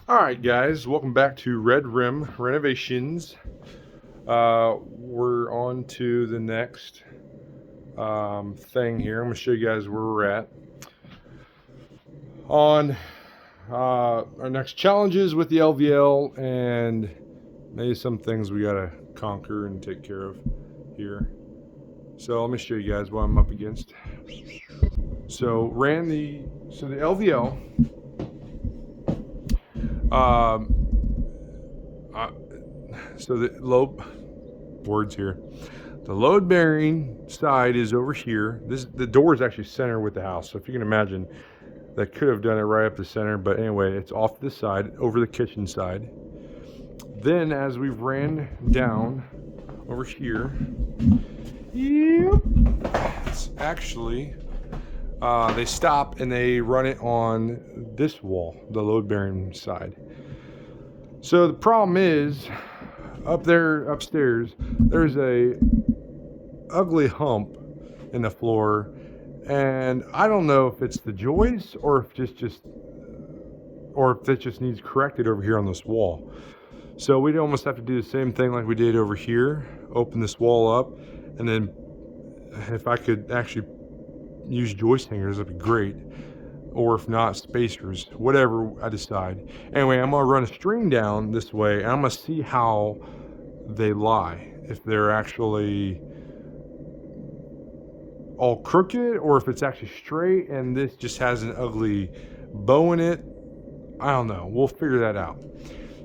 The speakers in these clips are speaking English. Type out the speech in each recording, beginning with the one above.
All right, guys, welcome back to Red Rim Renovations. We're on to the next thing here. I'm going to show you guys where we're at on our next challenges with the LVL and maybe some things we got to conquer and take care of here. So let me show you guys what I'm up against. The LVL. Um, uh, so the low words here. The load bearing side is over here. The door is actually center with the house. So if you can imagine, that could have done it right up the center, but anyway, it's off to the side, over the kitchen side. Then as we ran down over here, yep, it's actually they stop and they run it on this wall, the load bearing side. So the problem is, up there upstairs, there's a ugly hump in the floor, and I don't know if it's the joist or if it just needs corrected over here on this wall. So we'd almost have to do the same thing like we did over here, open this wall up, and then if I could actually use joist hangers, that'd be great. Or if not, spacers, whatever I decide. Anyway, I'm gonna run a string down this way, and I'm gonna see how they lie. If they're actually all crooked or if it's actually straight and this just has an ugly bow in it. I don't know. We'll figure that out.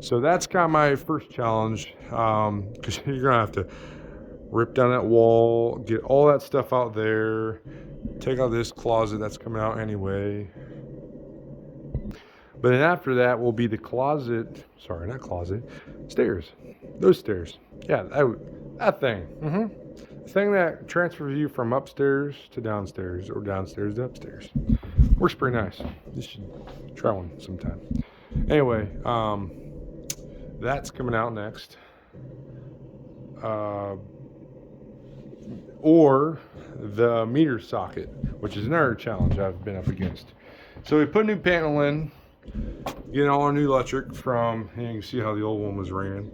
So that's kind of my first challenge, because you're gonna have to rip down that wall, get all that stuff out there, take out this closet that's coming out anyway. But then after that will be the closet. Sorry, not closet. Stairs. Those stairs. Yeah, that thing. The thing that transfers you from upstairs to downstairs or downstairs to upstairs. Works pretty nice. You should try one sometime. Anyway, that's coming out next. Or the meter socket, which is another challenge I've been up against. So we put a new panel in, getting all our new electric from, and you can see how the old one was ran.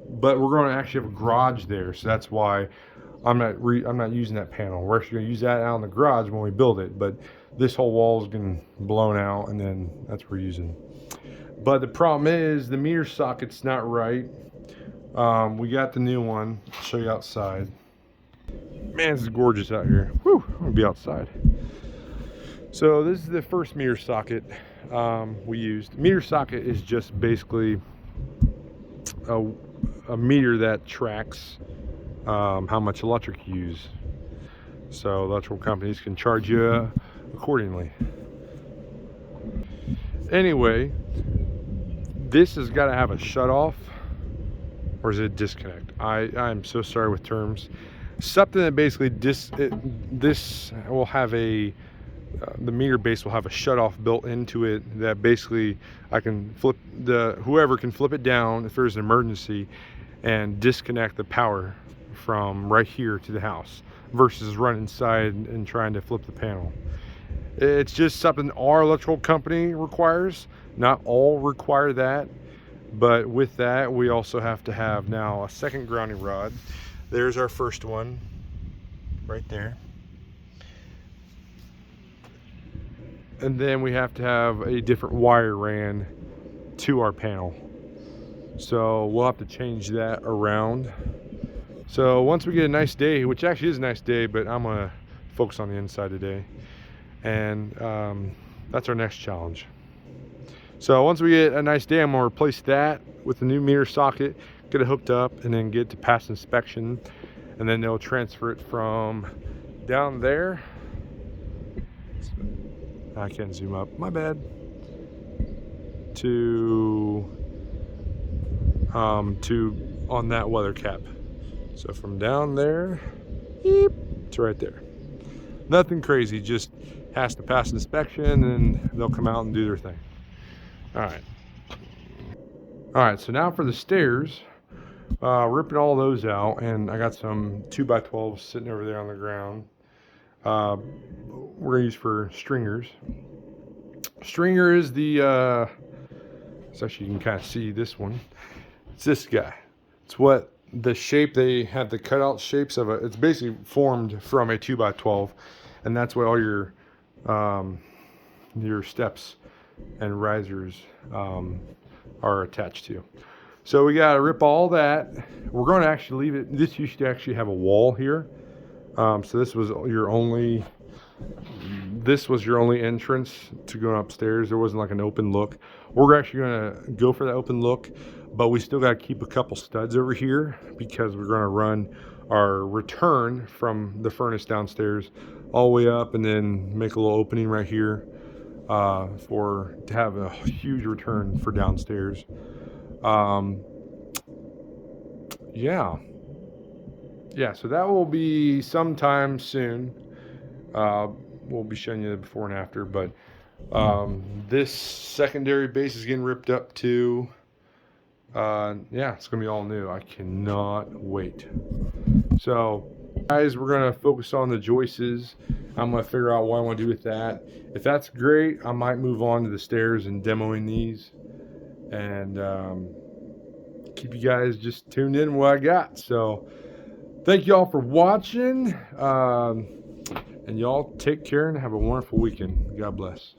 But we're going to actually have a garage there, so that's why I'm not using that panel. We're actually going to use that out in the garage when we build it, but this whole wall is getting blown out, and then that's what we're using. But the problem is the meter socket's not right. We got the new one. I'll show you outside. Man, this is gorgeous out here. Whew, I'm gonna be outside. So this is the first meter socket we used. Meter socket is just basically a meter that tracks how much electric you use. So electrical companies can charge you accordingly. Anyway, this has got to have a shut off, or is it disconnect? I'm so sorry with terms. Something that basically this will have the meter base will have a shut off built into it that basically I can whoever can flip it down if there's an emergency and disconnect the power from right here to the house versus running inside and trying to flip the panel. It's just something our electrical company requires. Not all require that, but with that we also have to have now a second grounding rod. There's our first one right there, and then we have to have a different wire ran to our panel, so we'll have to change that around. So once we get a nice day, which actually is a nice day, but I'm gonna focus on the inside today, and that's our next challenge. So once we get a nice day, I'm gonna replace that with the new meter socket, get it hooked up, and then get it to pass inspection, and then they'll transfer it from down there. I can't zoom up, my bad. To on that weather cap. So from down there, beep, to right there. Nothing crazy, just has to pass inspection, and they'll come out and do their thing. All right, so now for the stairs, ripping all those out, and I got some 2x12s sitting over there on the ground. We're gonna use for stringers. Stringer is the, so actually you can kind of see this one. It's this guy. It's what the shape, they have the cutout shapes of it's basically formed from a 2x12, and that's what all your steps and risers are attached to. So we got to rip all that. We're going to actually leave it. This used to actually have a wall here. So this was your only entrance to going upstairs. There wasn't like an open look. We're actually going to go for that open look, but we still got to keep a couple studs over here because we're going to run our return from the furnace downstairs all the way up and then make a little opening right here to have a huge return for downstairs. Yeah, so that will be sometime soon. We'll be showing you the before and after, but this secondary base is getting ripped up too. Yeah, it's gonna be all new. I cannot wait. So guys, we're gonna focus on the joists. I'm gonna figure out what I want to do with that. If that's great, I might move on to the stairs and demoing these, and keep you guys just tuned in what I got. So thank y'all for watching, and y'all take care and have a wonderful weekend. God bless.